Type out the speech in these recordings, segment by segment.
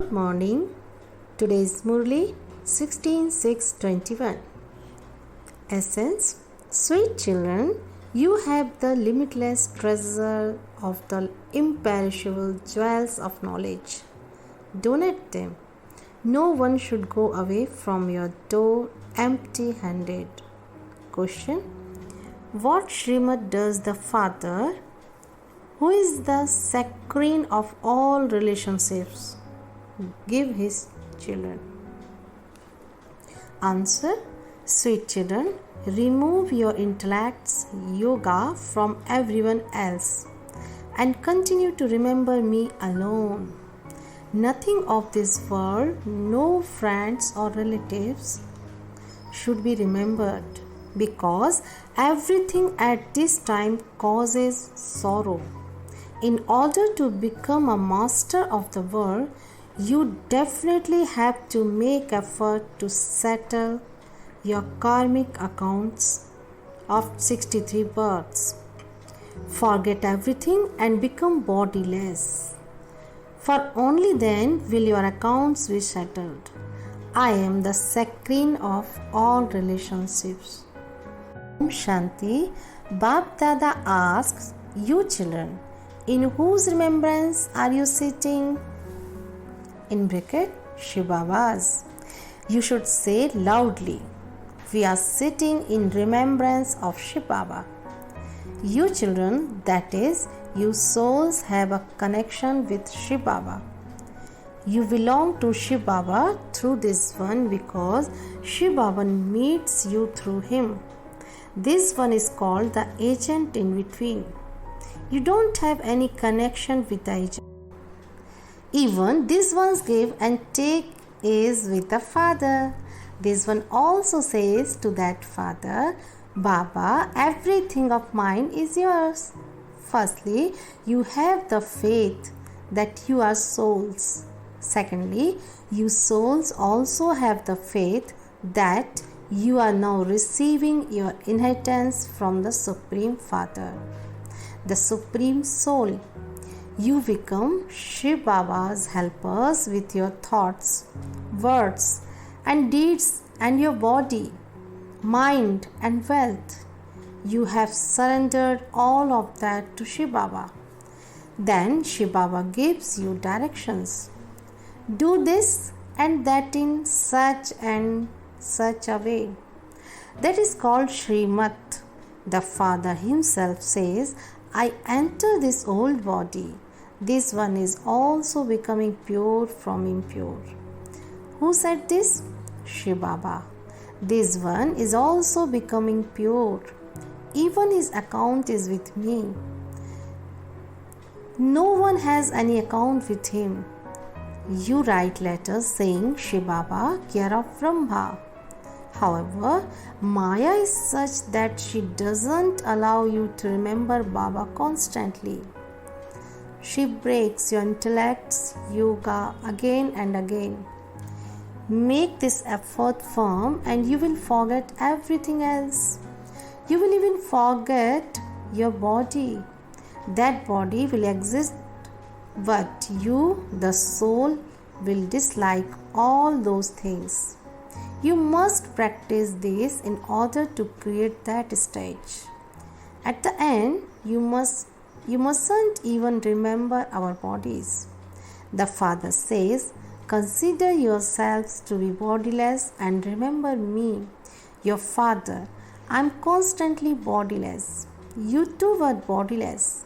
Good morning. Today is Murli 16/6/21. Essence. Sweet children, you have the limitless treasure of the imperishable jewels of knowledge. Donate them. No one should go away from your door empty-handed. Question. What Srimad does the Father, who is the saccharine of all relationships, give his children? Answer. Sweet children, remove your intellect's yoga from everyone else and continue to remember me alone. Nothing of this world, no friends or relatives, should be remembered, because everything at this time causes sorrow. In order to become a master of the world, you definitely have to make effort to settle your karmic accounts of 63 births. Forget everything and become bodiless, for only then will your accounts be settled. I am the saccharine of all relationships. Om Shanti. Bap Dada asks, you children, in whose remembrance are you sitting? In bracket, Shiv Baba's. You should say loudly, we are sitting in remembrance of Shiv Baba. You children, that is, you souls, have a connection with Shiv Baba. You belong to Shiv Baba through this one, because Shiv Baba meets you through him. This one is called the agent in between. You don't have any connection with the agent. Even this one's give and take is with the Father. This one also says to that Father, Baba, everything of mine is yours. Firstly, you have the faith that you are souls. Secondly, you souls also have the faith that you are now receiving your inheritance from the Supreme Father, the Supreme Soul. You become Shiv Baba's helpers with your thoughts, words, and deeds, and your body, mind, and wealth. You have surrendered all of that to Shiv Baba. Then Shiv Baba gives you directions. Do this and that in such and such a way. That is called Srimad. The Father himself says, I enter this old body. This one is also becoming pure from impure. Who said this? Shiv Baba. This one is also becoming pure. Even his account is with me. No one has any account with him. You write letters saying Shiv Baba, care of Brahma. However, Maya is such that she doesn't allow you to remember Baba constantly. She breaks your intellect's yoga again and again. Make this effort firm and you will forget everything else. You will even forget your body. That body will exist, but you, the soul, will dislike all those things. You must practice this in order to create that stage. At the end, you mustn't even remember our bodies. The Father says, consider yourselves to be bodiless and remember me, your Father. I am constantly bodiless. You too were bodiless.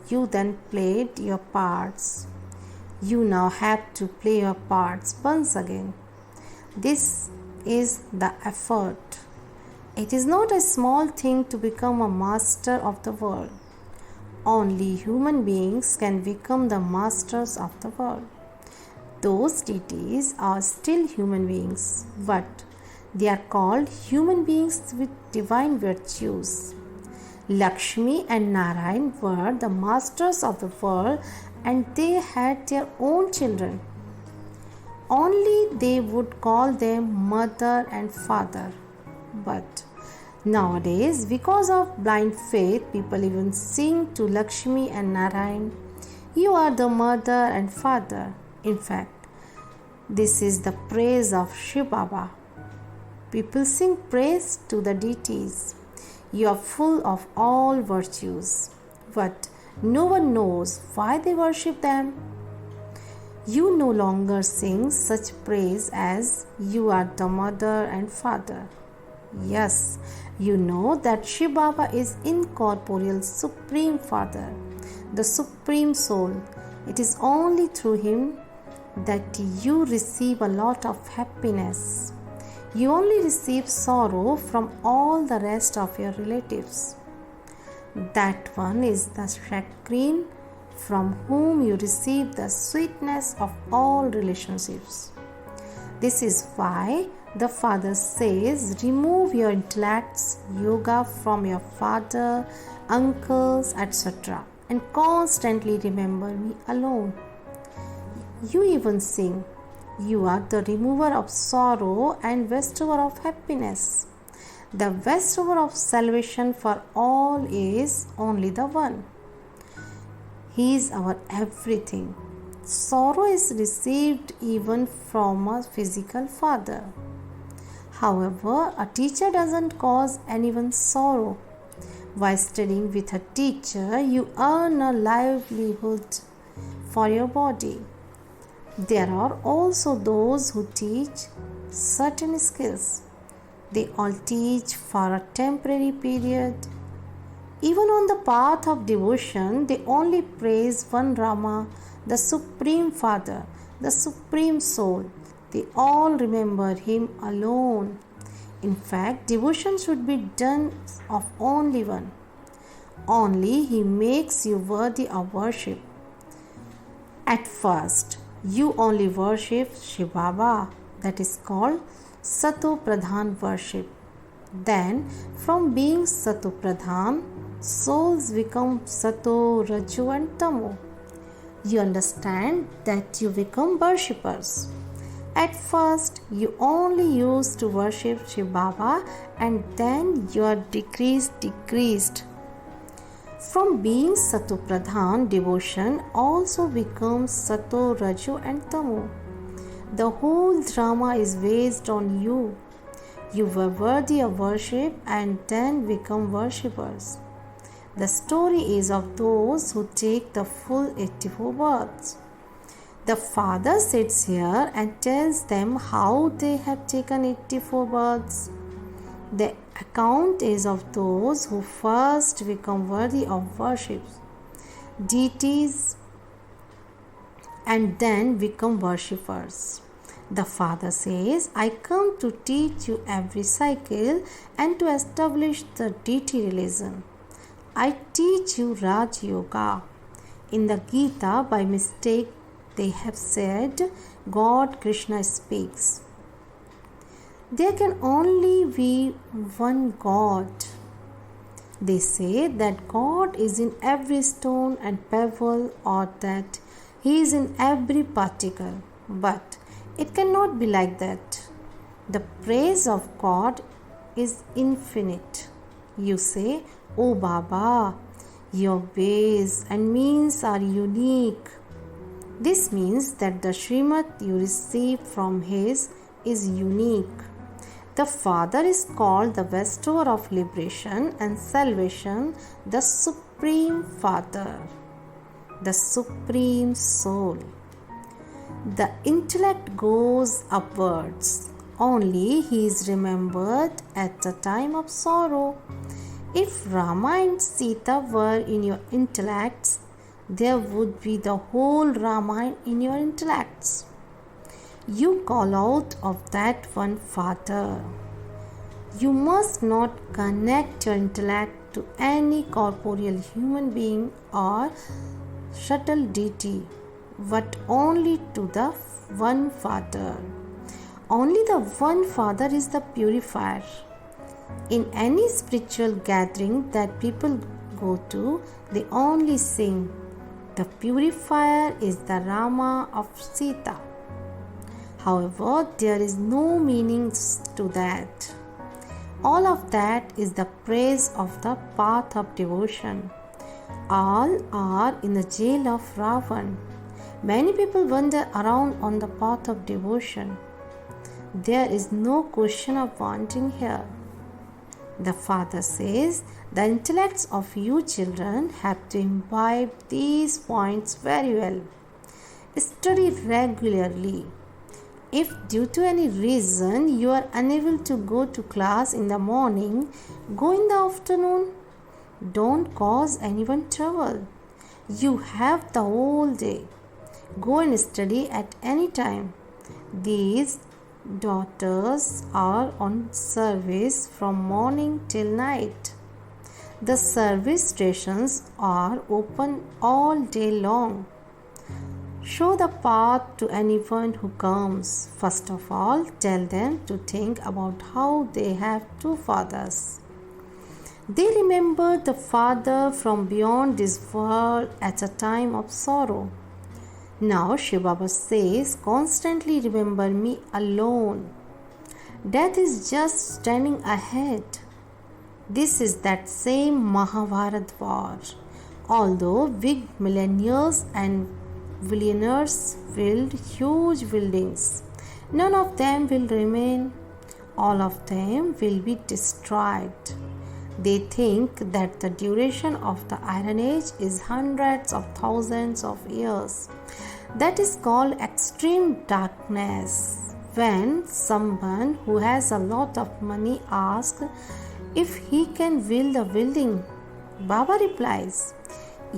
You then played your parts. You now have to play your parts once again. This is the effort. It is not a small thing to become a master of the world. Only human beings can become the masters of the world. Those deities are still human beings, but they are called human beings with divine virtues. Lakshmi and Narayan were the masters of the world, and they had their own children. Only they would call them mother and father. But nowadays, because of blind faith, people even sing to Lakshmi and Narayan, you are the mother and father. In fact, This is the praise of Shiv Baba. People sing praise to the deities. You are full of all virtues, but no one knows why they worship them. You no longer sing such praise as you are the mother and father. Yes, you know that Shiv Baba is incorporeal Supreme Father, the Supreme Soul. It is only through Him that you receive a lot of happiness. You only receive sorrow from all the rest of your relatives. That one is the Shakrin from whom you receive the sweetness of all relationships. This is why the Father says, remove your intellects, yoga from your father, uncles, etc. and constantly remember me alone. You even sing, you are the remover of sorrow and bestower of happiness. The bestower of salvation for all is only the one. He is our everything. Sorrow is received even from a physical father. However, a teacher doesn't cause anyone sorrow. While studying with a teacher, you earn a livelihood for your body. There are also those who teach certain skills. They all teach for a temporary period. Even on the path of devotion, they only praise one Rama, the Supreme Father, the Supreme Soul. They all remember Him alone. In fact, devotion should be done of only one. Only He makes you worthy of worship. At first, you only worship Shiv Baba, that is called Sato Pradhan worship. Then, from being Sato Pradhan, souls become Sato, Raju and Tamo. You understand that you become worshippers. At first, you only used to worship Shiv Baba and then your decreased. From being Sato Pradhan, devotion also becomes Sato, Raju and Tamo. The whole drama is based on you. You were worthy of worship and then become worshippers. The story is of those who take the full 84 births. The Father sits here and tells them how they have taken 84 births. The account is of those who first become worthy of worship, deities, and then become worshippers. The Father says, I come to teach you every cycle and to establish the deity religion. I teach you Raj Yoga. In the Gita, by mistake, they have said, God Krishna speaks. There can only be one God. They say that God is in every stone and pebble, or that He is in every particle. But it cannot be like that. The praise of God is infinite. You say, Oh Baba, your ways and means are unique. This means that the Srimad you receive from His is unique. The Father is called the bestower of liberation and salvation, the Supreme Father, the Supreme Soul. The intellect goes upwards. Only He is remembered at the time of sorrow. If Rama and Sita were in your intellects, there would be the whole Ramayana in your intellects. You call out of that one Father. You must not connect your intellect to any corporeal human being or subtle deity, but only to the one Father. Only the one Father is the purifier. In any spiritual gathering that people go to, they only sing, the purifier is the Rama of Sita. However, there is no meaning to that. All of that is the praise of the path of devotion. All are in the jail of Ravan. Many people wander around on the path of devotion. There is no question of wanting here. The Father says, the intellects of you children have to imbibe these points very well. Study regularly. If due to any reason you are unable to go to class in the morning, go in the afternoon. Don't cause anyone trouble. You have the whole day. Go and study at any time. These daughters are on service from morning till night. The service stations are open all day long. Show the path to anyone who comes. First of all, tell them to think about how they have two fathers. They remember the Father from beyond this world at a time of sorrow. Now Shiv Baba says, constantly remember me alone. Death is just standing ahead. This is that same Mahabharat war. Although big millionaires and billionaires build huge buildings, none of them will remain. All of them will be destroyed. They think that the duration of the Iron Age is hundreds of thousands of years. That is called extreme darkness. When someone who has a lot of money asks if he can build a building, Baba replies,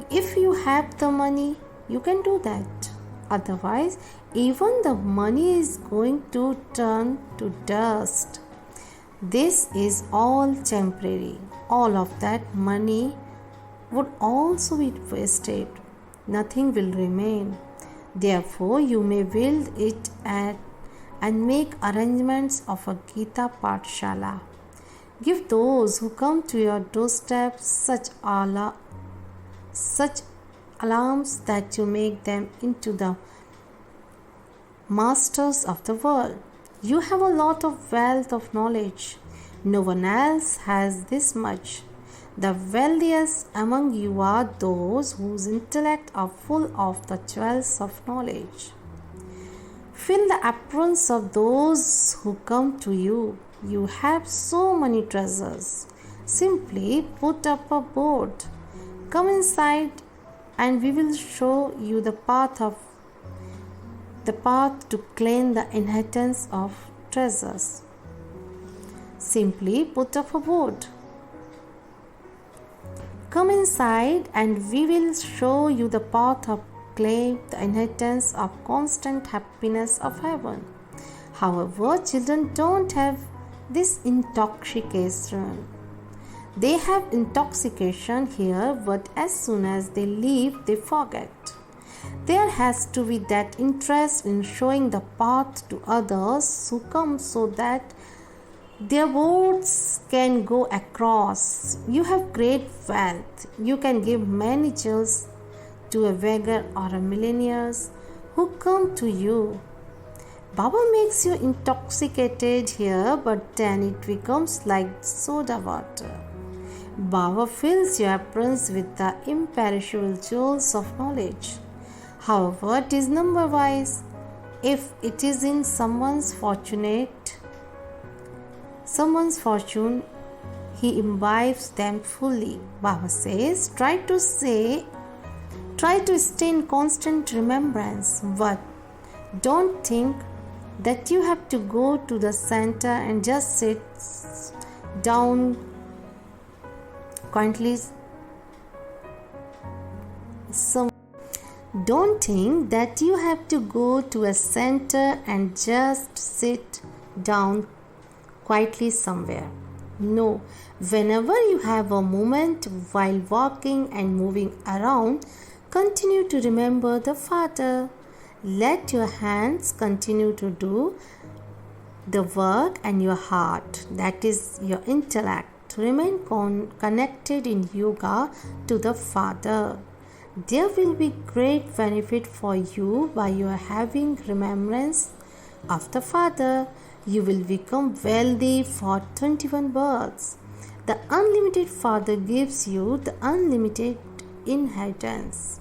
if you have the money, you can do that. Otherwise, even the money is going to turn to dust. This is all temporary. All of that money would also be wasted. Nothing will remain. Therefore, you may build it and make arrangements of a Gita Pathshala. Give those who come to your doorstep such alarms that you make them into the masters of the world. You have a lot of wealth of knowledge. No one else has this much. The wealthiest among you are those whose intellect are full of the jewels of knowledge. Fill the aprons of those who come to you. You have so many treasures. Simply put up a board. Come inside and we will show you the path to claim the inheritance of treasures. Simply put up a board. Come inside and we will show you the path of claim the inheritance of constant happiness of heaven. However, children don't have this intoxication. They have intoxication here, but as soon as they leave, they forget. There has to be that interest in showing the path to others who come so that their boats can go across. You have great wealth. You can give many jewels to a beggar or a millionaire who come to you. Baba makes you intoxicated here, but then it becomes like soda water. Baba fills your aprons with the imperishable jewels of knowledge. However, it is number wise. If it is in someone's fortune, he imbibes them fully. Baba says, try to stay in constant remembrance, but don't think that you have to go to the center and just sit down quietly. Don't think that you have to go to a center and just sit down quietly somewhere. No, whenever you have a moment while walking and moving around, continue to remember the Father. Let your hands continue to do the work and your heart, that is your intellect, remain connected in yoga to the Father. There will be great benefit for you by your having remembrance of the Father. You will become wealthy for 21 births. The unlimited Father gives you the unlimited inheritance.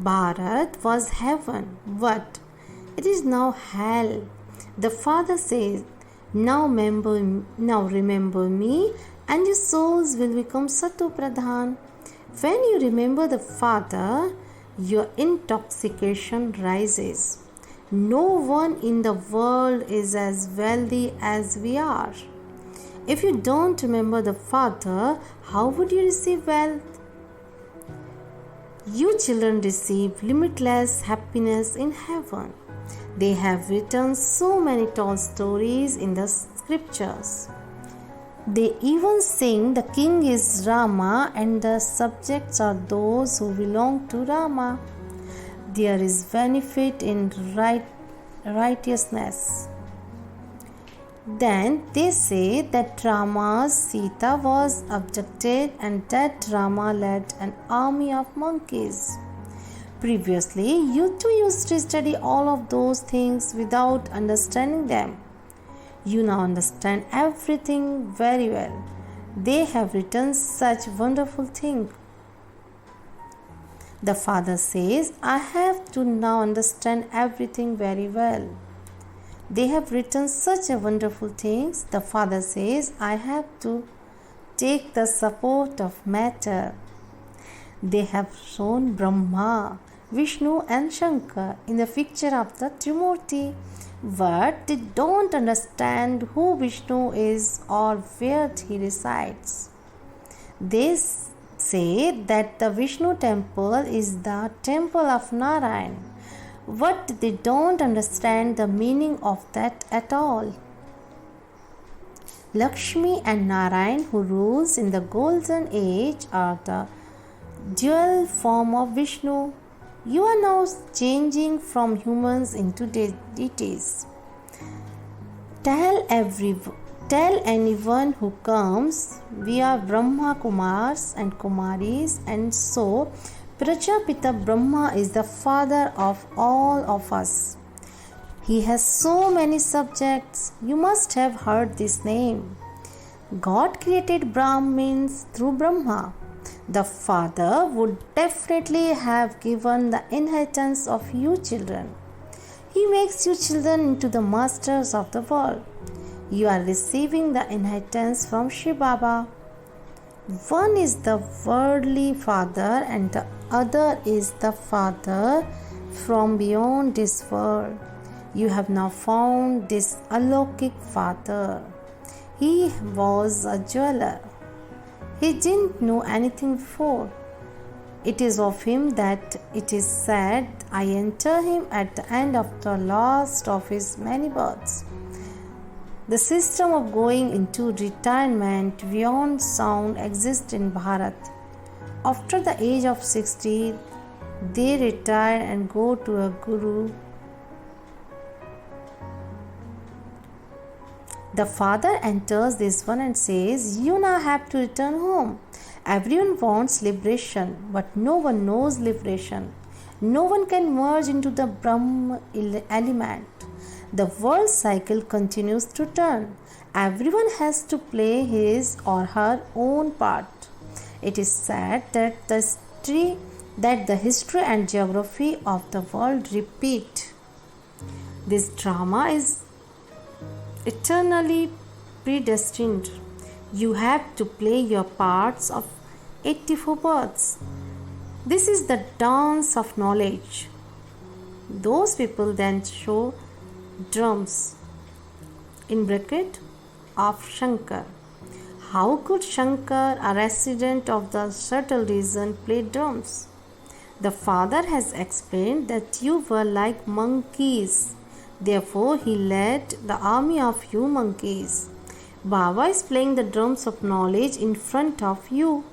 Bharat was heaven, but it is now hell. The Father says, now remember me, and your souls will become Sato Pradhan. When you remember the Father, your intoxication rises. No one in the world is as wealthy as we are. If you don't remember the Father, how would you receive wealth? You children receive limitless happiness in heaven. They have written so many tall stories in the scriptures. They even sing the king is Rama and the subjects are those who belong to Rama. There is benefit in righteousness. Then they say that Rama's Sita was abducted and that Rama led an army of monkeys. Previously, you too used to study all of those things without understanding them. You now understand everything very well. They have written such wonderful things. The Father says, I have to now understand everything very well. They have written such a wonderful things. The Father says, I have to take the support of matter. They have shown Brahma, Vishnu and Shankar in the picture of the Trimurti, but they don't understand who Vishnu is or where he resides. They say that the Vishnu temple is the temple of Narayan, but they don't understand the meaning of that at all. Lakshmi and Narayan, who rules in the golden age, are the dual form of Vishnu. You are now changing from humans into deities. Tell anyone who comes, we are Brahma Kumars and Kumaris, and so Prajapita Brahma is the father of all of us. He has so many subjects. You must have heard this name. God created Brahmins through Brahma. The Father would definitely have given the inheritance of you children. He makes you children into the masters of the world. You are receiving the inheritance from Shiv Baba. One is the worldly father and the other is the father from beyond this world. You have now found this alokik father. He was a jeweler. He didn't know anything before. It is of him that it is said, I enter him at the end of the last of his many births. The system of going into retirement beyond sound exists in Bharat. After the age of 60, they retire and go to a guru. The father enters this one and says, you now have to return home. Everyone wants liberation, but no one knows liberation. No one can merge into the Brahma element. The world cycle continues to turn. Everyone has to play his or her own part. It is said that the history and geography of the world repeat. This drama is eternally predestined. You have to play your parts of 84 births. This is the dance of knowledge. Those people then show drums in bracket of Shankar. How could Shankar, a resident of the subtle region, play drums? The father has explained that you were like monkeys. Therefore, he led the army of you monkeys. Baba is playing the drums of knowledge in front of you.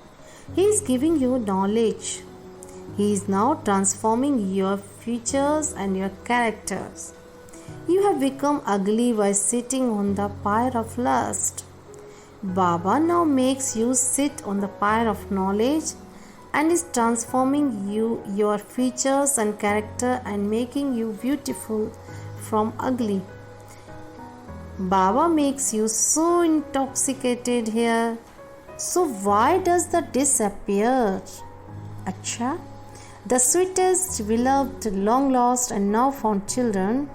He is giving you knowledge. He is now transforming your features and your characters. You have become ugly by sitting on the pyre of lust. Baba now makes you sit on the pyre of knowledge and is transforming your features and character and making you beautiful from ugly. Baba makes you so intoxicated here. So why does the disappear? Acha, The sweetest, beloved, long lost, and now found children,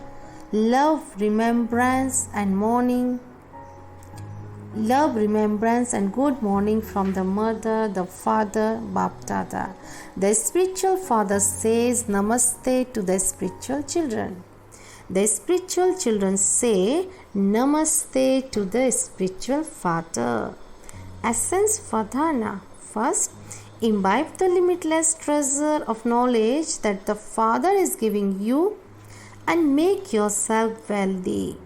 love, remembrance, and morning. Love, remembrance, and good morning from the mother, the father, Bap Dada. The spiritual father says Namaste to the spiritual children. The spiritual children say Namaste to the spiritual father. Essence Vadhana. First, imbibe the limitless treasure of knowledge that the Father is giving you and make yourself wealthy.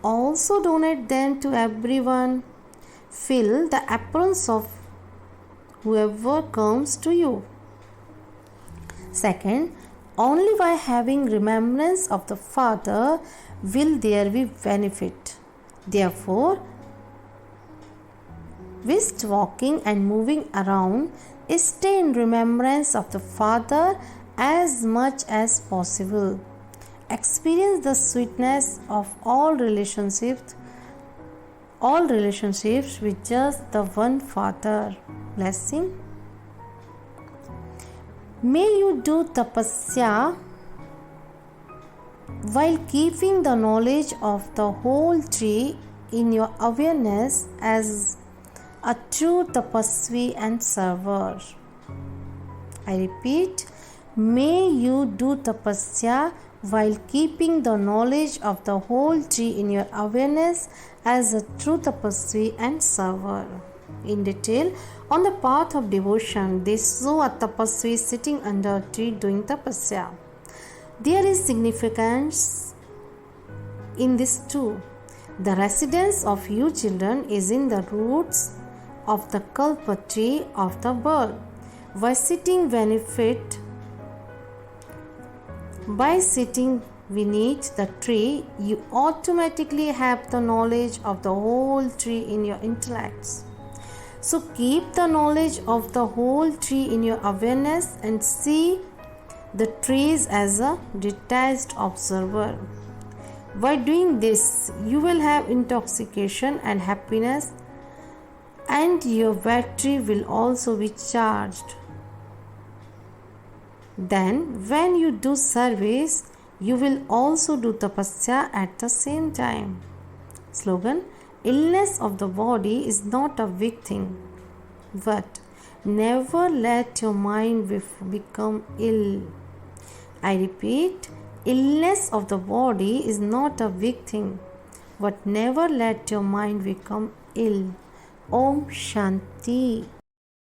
Also donate them to everyone. Fill the aprons of whoever comes to you. Second, only by having remembrance of the Father will there be benefit. Therefore, whilst walking and moving around, stay in remembrance of the Father as much as possible. Experience the sweetness of all relationships with just the one Father. Blessing. May you do tapasya while keeping the knowledge of the whole tree in your awareness as a true tapasvi and server. I repeat, may you do tapasya while keeping the knowledge of the whole tree in your awareness as a true tapasvi and server. In detail, on the path of devotion, they saw a tapasvi sitting under a tree doing tapasya. There is significance in this too. The residence of you children is in the roots of the kalpa tree of the bird. By sitting beneath the tree, you automatically have the knowledge of the whole tree in your intellects. So keep the knowledge of the whole tree in your awareness and see the trees as a detached observer. By doing this, you will have intoxication and happiness, and your battery will also be charged. Then, when you do service, you will also do tapasya at the same time. Slogan: illness of the body is not a big thing, but never let your mind become ill. I repeat, illness of the body is not a big thing, but never let your mind become ill. Om Shanti.